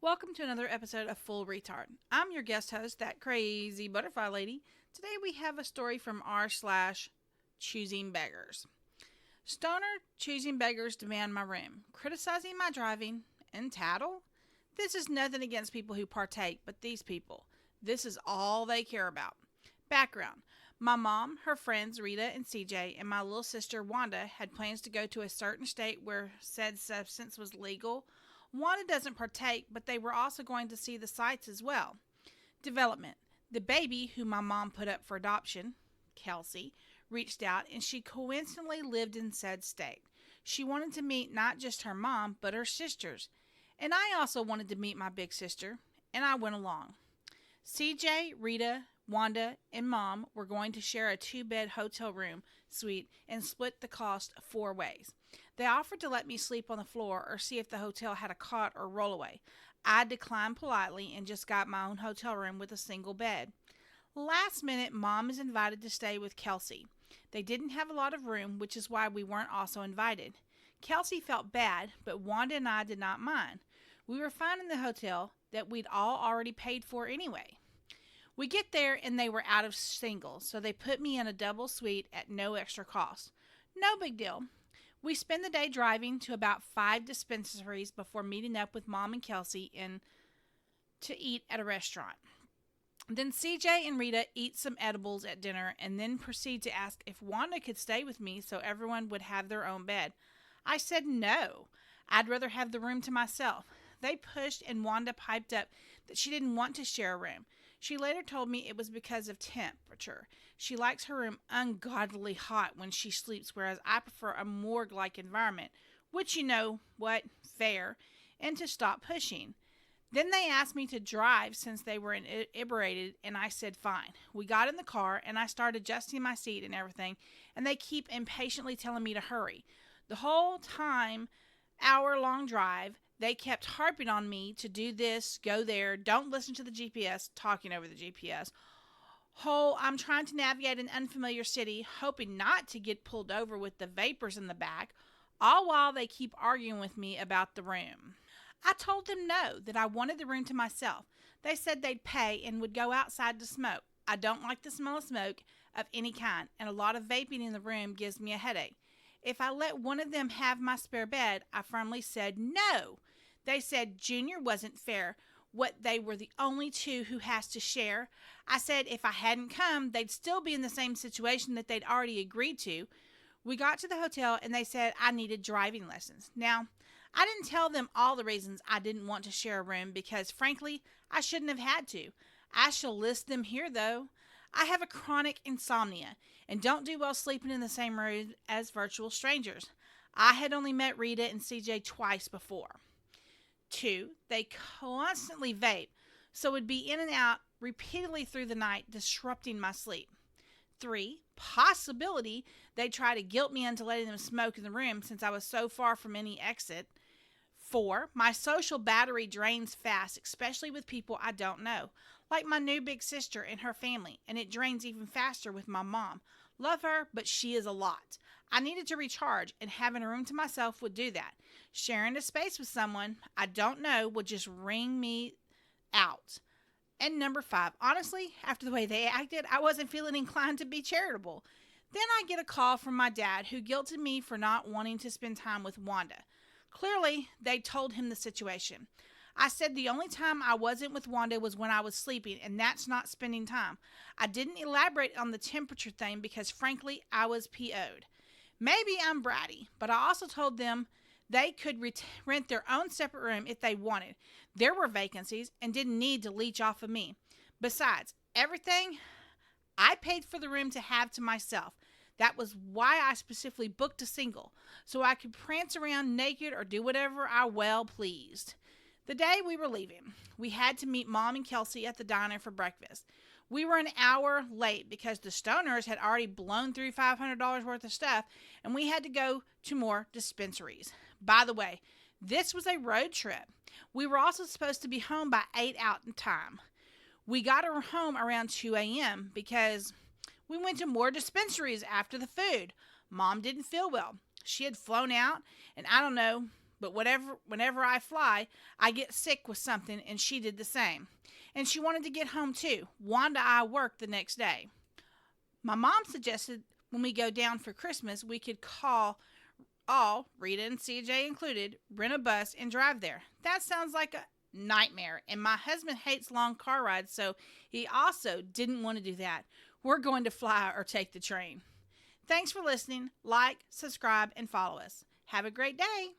Welcome to another episode of Full Retard. I'm your guest host, that crazy butterfly lady. Today we have a story from r/ChoosingBeggars. Stoner choosing beggars demand my room, criticizing my driving, and tattle? This is nothing against people who partake, but these people, this is all they care about. Background. My mom, her friends Rita and CJ, and my little sister Wanda had plans to go to a certain state where said substance was legal. Wanda doesn't partake, but they were also going to see the sights as well. Development. The baby, who my mom put up for adoption, Kelsey, reached out and she coincidentally lived in said state. She wanted to meet not just her mom, but her sisters. And I also wanted to meet my big sister, and I went along. CJ, Rita, Wanda, and Mom were going to share a 2-bed hotel room suite and split the cost 4 ways. They offered to let me sleep on the floor or see if the hotel had a cot or rollaway. I declined politely and just got my own hotel room with a single bed. Last minute, Mom is invited to stay with Kelsey. They didn't have a lot of room, which is why we weren't also invited. Kelsey felt bad, but Wanda and I did not mind. We were fine in the hotel that we'd all already paid for anyway. We get there and they were out of singles, so they put me in a double suite at no extra cost. No big deal. We spend the day driving to about 5 dispensaries before meeting up with Mom and Kelsey to eat at a restaurant. Then CJ and Rita eat some edibles at dinner and then proceed to ask if Wanda could stay with me so everyone would have their own bed. I said no. I'd rather have the room to myself. They pushed and Wanda piped up that she didn't want to share a room. She later told me it was because of temperature. She likes her room ungodly hot when she sleeps, whereas I prefer a morgue-like environment, which you know what, fair, and to stop pushing. Then they asked me to drive since they were inebriated, and I said fine. We got in the car, and I started adjusting my seat and everything, and they keep impatiently telling me to hurry. The whole time, hour-long drive, they kept harping on me to do this, go there, don't listen to the GPS, talking over the GPS. I'm trying to navigate an unfamiliar city, hoping not to get pulled over with the vapors in the back, all while they keep arguing with me about the room. I told them no, that I wanted the room to myself. They said they'd pay and would go outside to smoke. I don't like the smell of smoke of any kind, and a lot of vaping in the room gives me a headache. If I let one of them have my spare bed, I firmly said no. They said Junior wasn't fair, what they were the only two who has to share. I said if I hadn't come, they'd still be in the same situation that they'd already agreed to. We got to the hotel and they said I needed driving lessons. Now, I didn't tell them all the reasons I didn't want to share a room because, frankly, I shouldn't have had to. I shall list them here, though. I have a chronic insomnia and don't do well sleeping in the same room as virtual strangers. I had only met Rita and CJ twice before. 2, they constantly vape, so would be in and out repeatedly through the night, disrupting my sleep. 3, possibility they try to guilt me into letting them smoke in the room since I was so far from any exit. 4, my social battery drains fast, especially with people I don't know, like my new big sister and her family, and it drains even faster with my mom. Love her, but she is a lot. I needed to recharge, and having a room to myself would do that. Sharing a space with someone I don't know would just wring me out. And number 5, honestly, after the way they acted, I wasn't feeling inclined to be charitable. Then I get a call from my dad who guilted me for not wanting to spend time with Wanda. Clearly, they told him the situation. I said the only time I wasn't with Wanda was when I was sleeping, and that's not spending time. I didn't elaborate on the temperature thing because, frankly, I was PO'd. Maybe I'm bratty, but I also told them they could rent their own separate room if they wanted. There were vacancies and didn't need to leech off of me. Besides, everything I paid for the room to have to myself. That was why I specifically booked a single, so I could prance around naked or do whatever I well pleased. The day we were leaving, we had to meet Mom and Kelsey at the diner for breakfast. We were an hour late because the stoners had already blown through $500 worth of stuff, and we had to go to more dispensaries. By the way, this was a road trip. We were also supposed to be home by 8 out in time. We got home around 2 a.m. because we went to more dispensaries after the food. Mom didn't feel well. She had flown out, and I don't know, But whenever I fly, I get sick with something, and she did the same. And she wanted to get home too. Wanda and I worked the next day. My mom suggested when we go down for Christmas, we could call all, Rita and CJ included, rent a bus and drive there. That sounds like a nightmare, and my husband hates long car rides, so he also didn't want to do that. We're going to fly or take the train. Thanks for listening. Like, subscribe, and follow us. Have a great day.